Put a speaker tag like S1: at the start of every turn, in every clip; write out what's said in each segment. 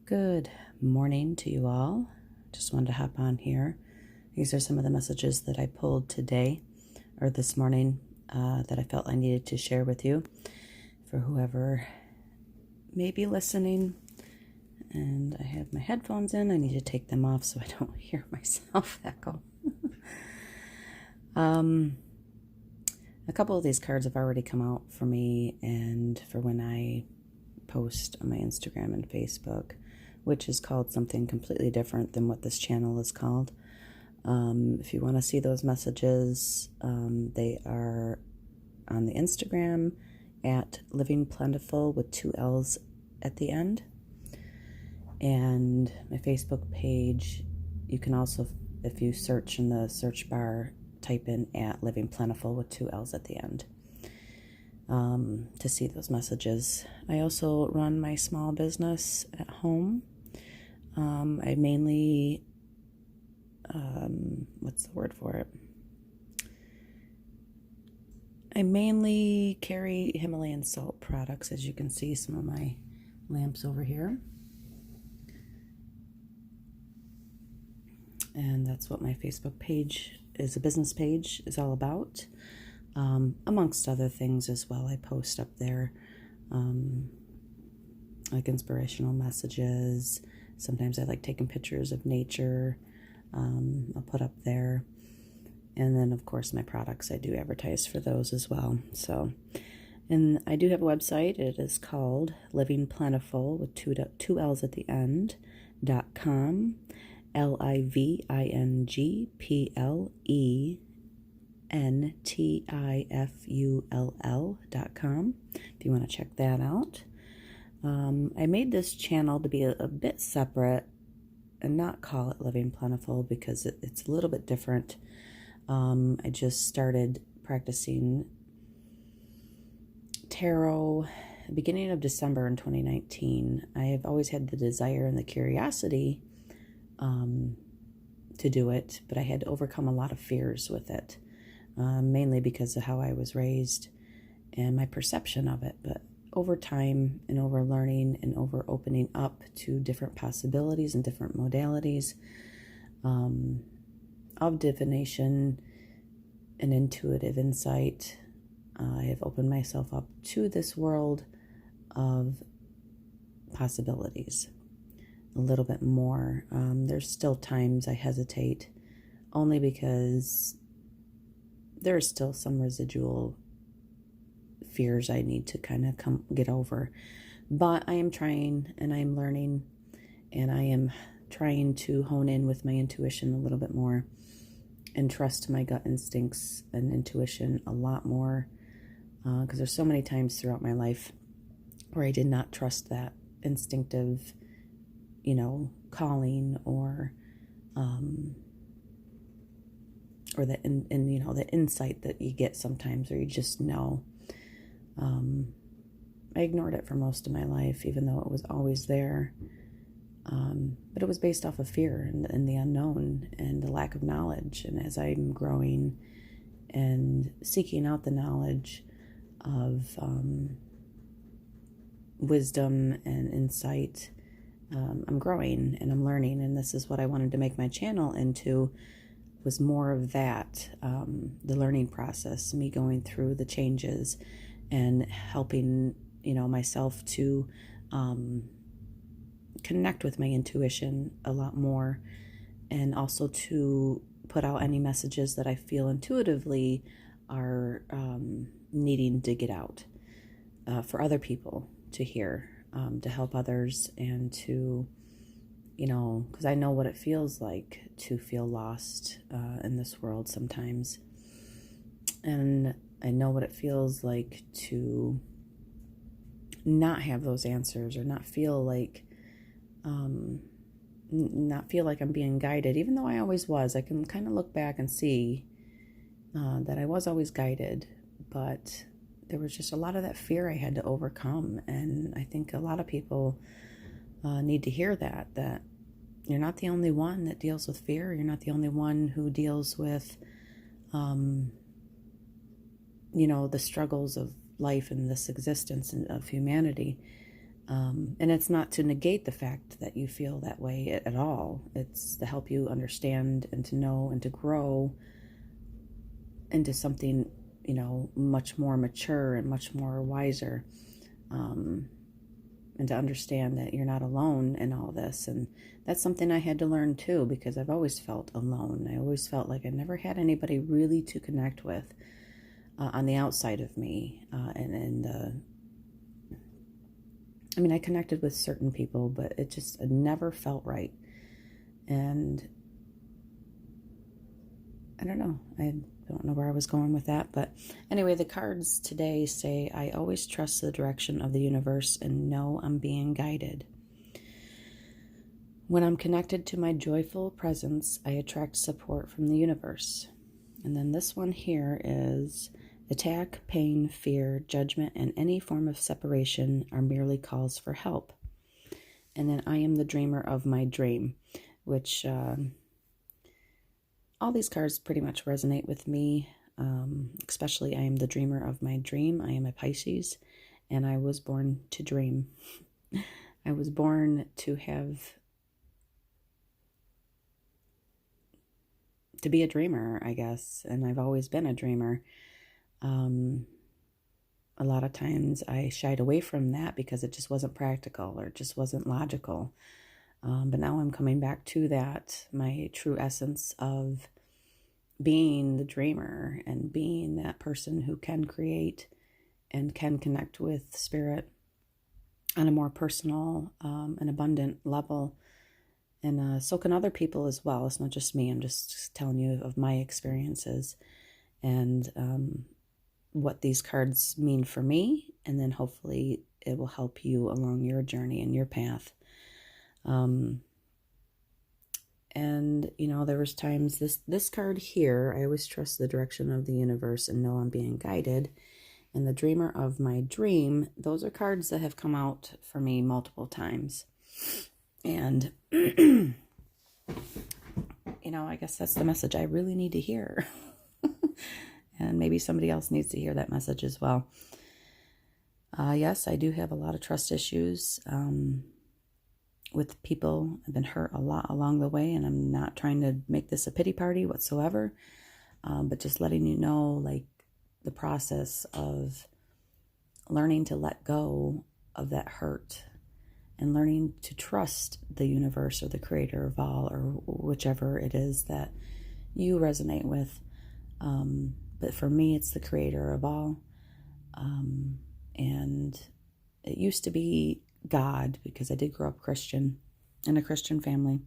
S1: Good morning to you all. Just wanted to hop on here. These are some of the messages that I pulled today or this morning that I felt I needed to share with you for whoever may be listening. And I have my headphones in. I need to take them off so I don't hear myself echo. A couple of these cards have already come out for me and for when I post on my Instagram and Facebook, which is called something completely different than what this channel is called. If you want to see those messages, they are on the Instagram at Living Plentiful with 2 L's at the end. And my Facebook page, you can also, if you search in the search bar, type in at Living Plentiful with 2 L's at the end to see those messages. I also run my small business at home. I mainly, what's the word for it? I mainly carry Himalayan salt products, as you can see some of my lamps over here. And that's what my Facebook page is, a business page, is all about. Amongst other things as well, I post up there like inspirational messages. Sometimes I like taking pictures of nature. I'll put up there. And then, of course, my products, I do advertise for those as well. So, and I do have a website. It is called Living Plentiful with two L's at the end, .com. LivingPlentiful.com, if you want to check that out. I made this channel to be a bit separate and not call it Living Plentiful because it's a little bit different. I just started practicing tarot beginning of December in 2019. I have always had the desire and the curiosity to do it, but I had to overcome a lot of fears with it, mainly because of how I was raised and my perception of it. But over time and over learning and over opening up to different possibilities and different modalities of divination and intuitive insight, I have opened myself up to this world of possibilities a little bit more. There's still times I hesitate, only because there are still some residual fears I need to kind of get over. But I am trying, and I am learning, and I am trying to hone in with my intuition a little bit more and trust my gut instincts and intuition a lot more, because there's so many times throughout my life where I did not trust that instinctive calling or the the insight that you get sometimes, or you just know. I ignored it for most of my life, even though it was always there. But it was based off of fear and the unknown and the lack of knowledge. And as I'm growing and seeking out the knowledge of wisdom and insight, I'm growing and I'm learning, and this is what I wanted to make my channel into, was more of that, the learning process, me going through the changes and helping, myself to connect with my intuition a lot more, and also to put out any messages that I feel intuitively are needing to get out for other people to hear. To help others and to, because I know what it feels like to feel lost in this world sometimes. And I know what it feels like to not have those answers, or not feel like I'm being guided, even though I always was. I can kind of look back and see that I was always guided, but there was just a lot of that fear I had to overcome. And I think a lot of people need to hear that you're not the only one that deals with fear. You're not the only one who deals with, the struggles of life and this existence of humanity. And it's not to negate the fact that you feel that way at all. It's to help you understand and to know and to grow into something, much more mature and much more wiser. And to understand that you're not alone in all this. And that's something I had to learn too, because I've always felt alone. I always felt like I never had anybody really to connect with on the outside of me. I connected with certain people, but it never felt right. And I don't know. I don't know where I was going with that. But anyway, the cards today say, I always trust the direction of the universe and know I'm being guided. When I'm connected to my joyful presence, I attract support from the universe. And then this one here is, attack, pain, fear, judgment, and any form of separation are merely calls for help. And then I am the dreamer of my dream, which all these cards pretty much resonate with me, especially I am the dreamer of my dream. I am a Pisces, and I was born to dream. I was born to be a dreamer, I guess, and I've always been a dreamer. A lot of times I shied away from that because it just wasn't practical or it just wasn't logical. But now I'm coming back to that, my true essence of being the dreamer and being that person who can create and can connect with spirit on a more personal and abundant level. And so can other people as well. It's not just me. I'm just telling you of my experiences and what these cards mean for me. And then hopefully it will help you along your journey and your path. And, there was times, this card here, I always trust the direction of the universe and know I'm being guided. And the dreamer of my dream, those are cards that have come out for me multiple times. And, I guess that's the message I really need to hear. And maybe somebody else needs to hear that message as well. Yes, I do have a lot of trust issues with people. I've been hurt a lot along the way, and I'm not trying to make this a pity party whatsoever, but just letting you know, like, the process of learning to let go of that hurt and learning to trust the universe or the creator of all, or whichever it is that you resonate with. But for me, it's the creator of all. And it used to be God, because I did grow up Christian in a Christian family.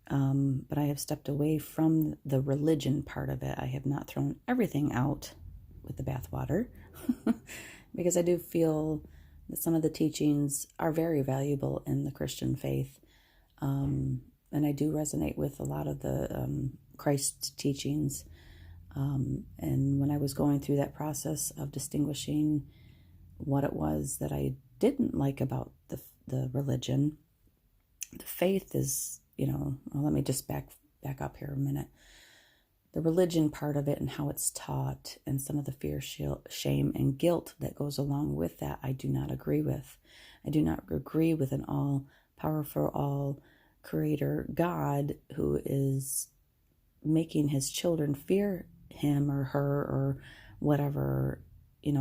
S1: But I have stepped away from the religion part of it. I have not thrown everything out with the bathwater because I do feel that some of the teachings are very valuable in the Christian faith. And I do resonate with a lot of the Christ teachings. And when I was going through that process of distinguishing what it was that I didn't like about the religion, the faith is, well, let me just back up here a minute. The religion part of it and how it's taught and some of the fear, shame, and guilt that goes along with that, I do not agree with. I do not agree with an all-powerful, all-creator God who is making his children fear him or her or whatever,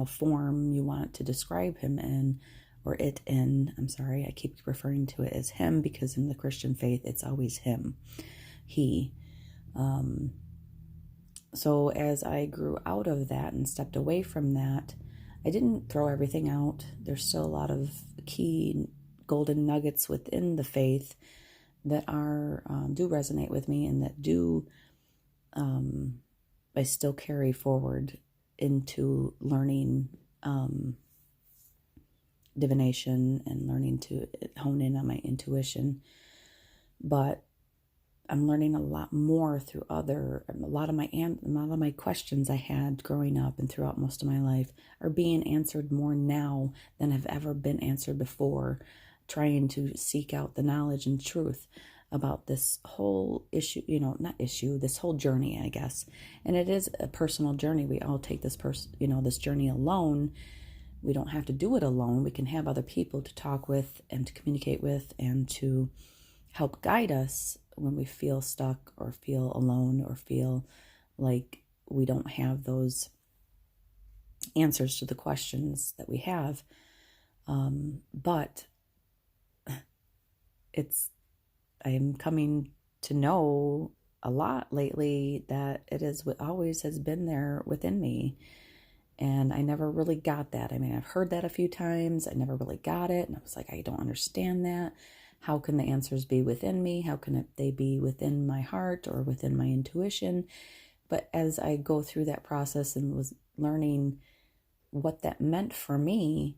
S1: form you want to describe him in or it in. I'm sorry, I keep referring to it as him because in the Christian faith, it's always him, he. So as I grew out of that and stepped away from that, I didn't throw everything out. There's still a lot of key golden nuggets within the faith that are do resonate with me and that do I still carry forward into learning divination and learning to hone in on my intuition. But I'm learning a lot more through a lot of my questions I had growing up and throughout most of my life are being answered more now than have ever been answered before, trying to seek out the knowledge and truth about this whole issue, this whole journey, I guess. And it is a personal journey. We all take this this journey alone, we don't have to do it alone. We can have other people to talk with and to communicate with and to help guide us when we feel stuck or feel alone or feel like we don't have those answers to the questions that we have. But I'm coming to know a lot lately that it is what always has been there within me. And I never really got that. I mean, I've heard that a few times. I never really got it. And I was like, I don't understand that. How can the answers be within me? How can they be within my heart or within my intuition? But as I go through that process and was learning what that meant for me,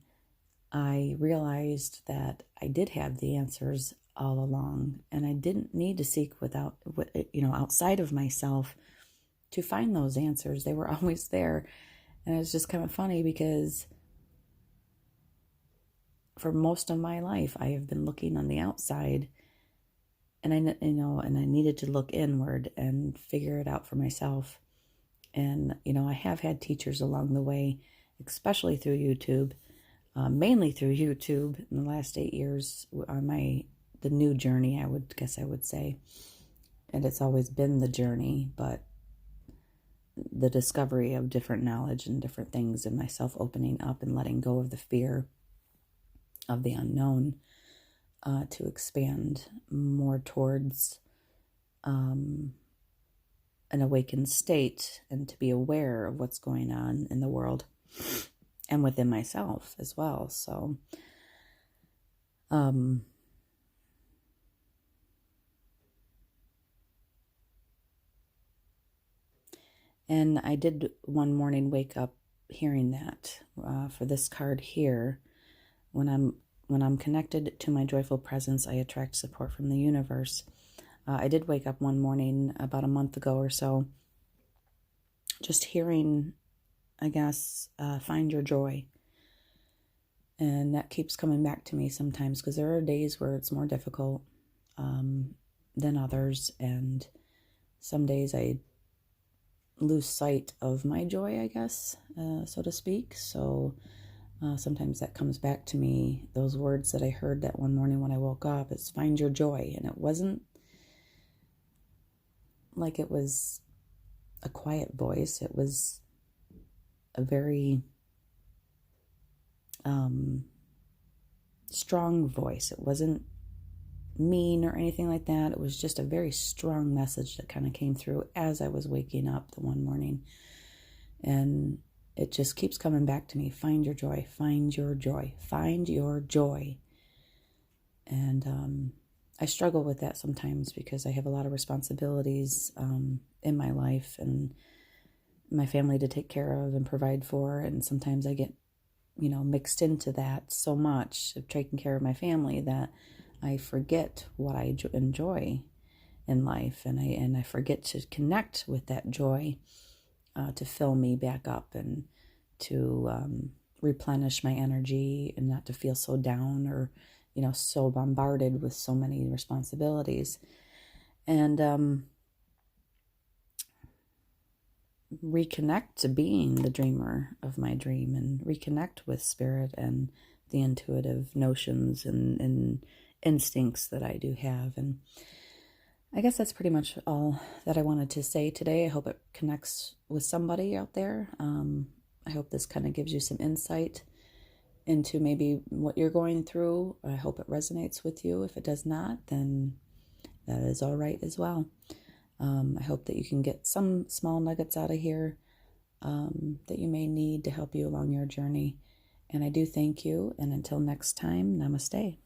S1: I realized that I did have the answers all along, and I didn't need to seek outside of myself to find those answers. They were always there. And it's just kind of funny because for most of my life, I have been looking on the outside, and I needed to look inward and figure it out for myself. And, I have had teachers along the way, especially through YouTube, mainly through YouTube in the last 8 years on the new journey, I would say. And it's always been the journey, but the discovery of different knowledge and different things and myself opening up and letting go of the fear of the unknown to expand more towards an awakened state and to be aware of what's going on in the world and within myself as well. So, and I did one morning wake up hearing that for this card here. When I'm connected to my joyful presence, I attract support from the universe. I did wake up one morning about a month ago or so, just hearing, I guess, find your joy. And that keeps coming back to me sometimes because there are days where it's more difficult than others. And some days I lose sight of my joy, I guess, so to speak. So sometimes that comes back to me. Those words that I heard that one morning when I woke up, it's find your joy. And it wasn't like it was a quiet voice. It was a very strong voice. It wasn't mean or anything like that. It was just a very strong message that kind of came through as I was waking up the one morning. And it just keeps coming back to me. Find your joy, find your joy, find your joy. And I struggle with that sometimes because I have a lot of responsibilities in my life and my family to take care of and provide for. And sometimes I get, mixed into that so much of taking care of my family that I forget what I enjoy in life. And I forget to connect with that joy to fill me back up and to replenish my energy and not to feel so down or, so bombarded with so many responsibilities. And reconnect to being the dreamer of my dream and reconnect with spirit and the intuitive notions and instincts that I do have. And I guess that's pretty much all that I wanted to say today. I hope it connects with somebody out there. I hope this kind of gives you some insight into maybe what you're going through. I hope it resonates with you. If it does not, then that is all right as well. I hope that you can get some small nuggets out of here that you may need to help you along your journey. And I do thank you. And until next time, namaste.